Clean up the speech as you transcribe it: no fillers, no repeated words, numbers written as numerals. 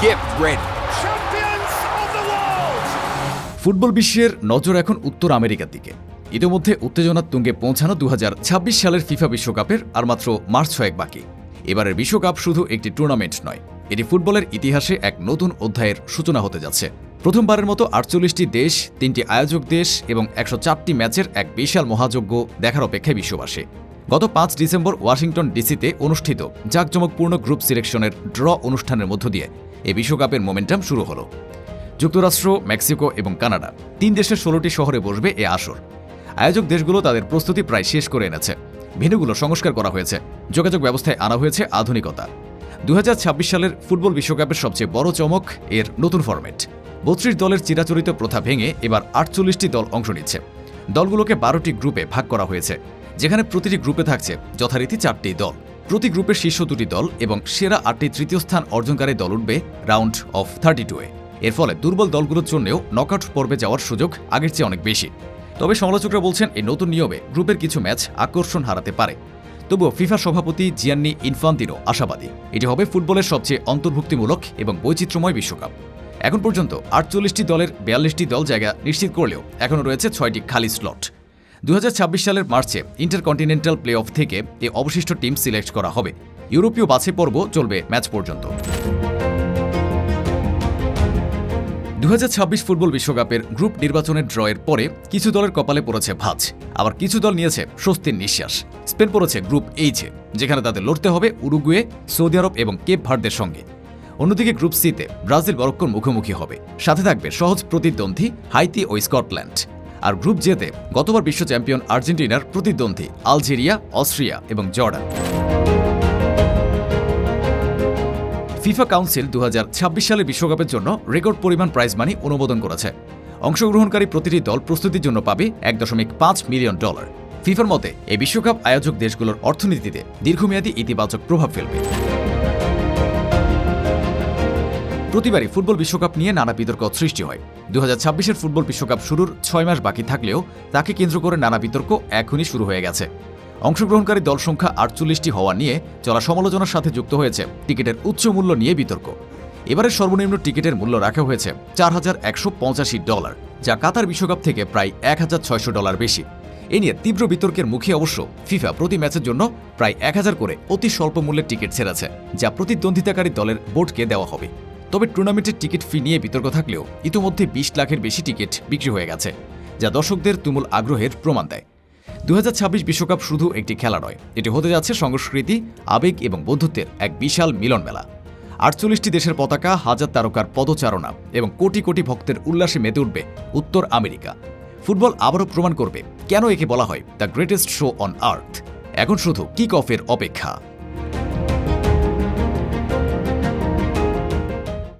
Get ready. Champions of the world! Football বিশ্বের নজর এখন উত্তর আমেরিকার দিকে। ইতিমধ্যে উত্তেজনার তুঙ্গে পৌঁছানো 2026 সালের ফিফা বিশ্বকাপের আর মাত্র মাস 6 বাকি। এবারের বিশ্বকাপ শুধু একটি টুর্নামেন্ট নয়, এটি ফুটবলের ইতিহাসে এক নতুন অধ্যায়ের সূচনা হতে যাচ্ছে। প্রথমবারের মতো 48টি দেশ, 3টি আয়োজক দেশ এবং 104টি ম্যাচের এক বিশাল মহাযজ্ঞ দেখার অপেক্ষায় বিশ্ববাসী। গত 5 ডিসেম্বর ওয়াশিংটন ডিসিতে অনুষ্ঠিত জাঁকজমকপূর্ণ গ্রুপ সিলেকশনের ড্র অনুষ্ঠানের মধ্য দিয়ে এই বিশ্বকাপের মোমেন্টাম শুরু হলো। যুক্তরাষ্ট্র, মেক্সিকো এবং কানাডা 3 দেশের 16টি শহরে বসবে এ আসর। আয়োজক দেশগুলো তাদের প্রস্তুতি প্রায় শেষ করে এনেছে। ভেন্যুগুলো সংস্কার করা হয়েছে, যোগাযোগ ব্যবস্থায় আনা হয়েছে আধুনিকতা। 2026 সালের ফুটবল বিশ্বকাপের সবচেয়ে বড় চমক এর নতুন ফরম্যাট। 32 দলের চিরাচরিত প্রথা ভেঙে এবার 48টি দল অংশ নিচ্ছে। দলগুলোকে 12টি গ্রুপে ভাগ করা হয়েছে, যেখানে প্রতিটি গ্রুপে থাকছে যথারীতি 4টি দল। প্রতি গ্রুপের শীর্ষ 2টি দল এবং সেরা 8টি তৃতীয় স্থান অর্জনকারী দল উঠবে রাউন্ড অফ 32-এ। এর ফলে দুর্বল দলগুলোর জন্যও নকআউট পর্বে যাওয়ার সুযোগ আগের চেয়ে অনেক বেশি। তবে সমালোচকরা বলছেন এই নতুন নিয়মে গ্রুপের কিছু ম্যাচ আকর্ষণ হারাতে পারে। তবুও ফিফা সভাপতি জিয়ান্নি ইনফান্তিনো আশাবাদী এটি হবে ফুটবলের সবচেয়ে অন্তর্ভুক্তিমূলক এবং বৈচিত্র্যময় বিশ্বকাপ। এখন পর্যন্ত 48টি দলের 42টি দল জায়গা নিশ্চিত করলেও এখনও রয়েছে 6টি খালি স্লট। 2026 সালের মার্চে ইন্টারকন্টিনেন্টাল প্লে অফ থেকে এই অবশিষ্ট টিম সিলেক্ট করা হবে। ইউরোপীয় বাছাই পর্ব চলবে ম্যাচ পর্যন্ত। 2026 ফুটবল বিশ্বকাপের গ্রুপ নির্বাচনের ড্রয়ের পরে কিছু দলের কপালে পড়েছে ভাঁজ, আবার কিছু দল নিয়েছে স্বস্তির নিঃশ্বাস। স্পেন পড়েছে গ্রুপ এইচে, যেখানে তাদের লড়তে হবে উরুগুয়ে, সৌদি আরব এবং কেপ ভার্দের সঙ্গে। অন্যদিকে গ্রুপ সিতে ব্রাজিল মরক্কোর মুখোমুখি হবে, সাথে থাকবে সহজ প্রতিদ্বন্দ্বী হাইতি ও স্কটল্যান্ড। আর গ্রুপ জেতে গতবার বিশ্ব চ্যাম্পিয়ন আর্জেন্টিনার প্রতিদ্বন্দ্বী আলজেরিয়া, অস্ট্রিয়া এবং জর্ডান। ফিফা কাউন্সিল 2026 সালের বিশ্বকাপের জন্য রেকর্ড পরিমাণ প্রাইজ মানি অনুমোদন করেছে। অংশগ্রহণকারী প্রতিটি দল প্রস্তুতির জন্য পাবে $1.5 মিলিয়ন। ফিফার মতে এই বিশ্বকাপ আয়োজক দেশগুলোর অর্থনীতিতে দীর্ঘমেয়াদী ইতিবাচক প্রভাব ফেলবে। প্রতিবারই ফুটবল বিশ্বকাপ নিয়ে নানা বিতর্ক সৃষ্টি হয়। 2026-এর ফুটবল বিশ্বকাপ শুরুর 6 মাস বাকি থাকলেও তাকে কেন্দ্র করে নানা বিতর্ক এখনই শুরু হয়ে গেছে। অংশগ্রহণকারী দল সংখ্যা 48টি হওয়া নিয়ে চলা সমালোচনার সাথে যুক্ত হয়েছে টিকিটের উচ্চ মূল্য নিয়ে বিতর্ক। এবারের সর্বনিম্ন টিকিটের মূল্য রাখা হয়েছে $4,185, যা কাতার বিশ্বকাপ থেকে প্রায় $1,600 বেশি। এ নিয়ে তীব্র বিতর্কের মুখে অবশ্য ফিফা প্রতি ম্যাচের জন্য প্রায় 1000 করে অতি স্বল্প মূল্যের টিকিট ছেড়েছে, যা প্রতিদ্বন্দ্বিতাকারী দলের বোর্ডকে দেওয়া হবে। তবে টুর্নামেন্টের টিকিট ফি নিয়ে বিতর্ক থাকলেও ইতিমধ্যে 20 লাখের বেশি টিকিট বিক্রি হয়ে গেছে, যা দর্শকদের তুমুল আগ্রহের প্রমাণ দেয়। 2026 বিশ্বকাপ শুধু একটি খেলা নয়, এটি হতে যাচ্ছে সংস্কৃতি, আবেগ এবং বন্ধুত্বের এক বিশাল মিলন মেলা। 48টি দেশের পতাকা, হাজার তারকার পদচারণা এবং কোটি কোটি ভক্তের উল্লাসে মেতে উঠবে উত্তর আমেরিকা। ফুটবল আবারও প্রমাণ করবে কেন একে বলা হয় the greatest show on earth. এখন শুধু কিক অফের অপেক্ষা।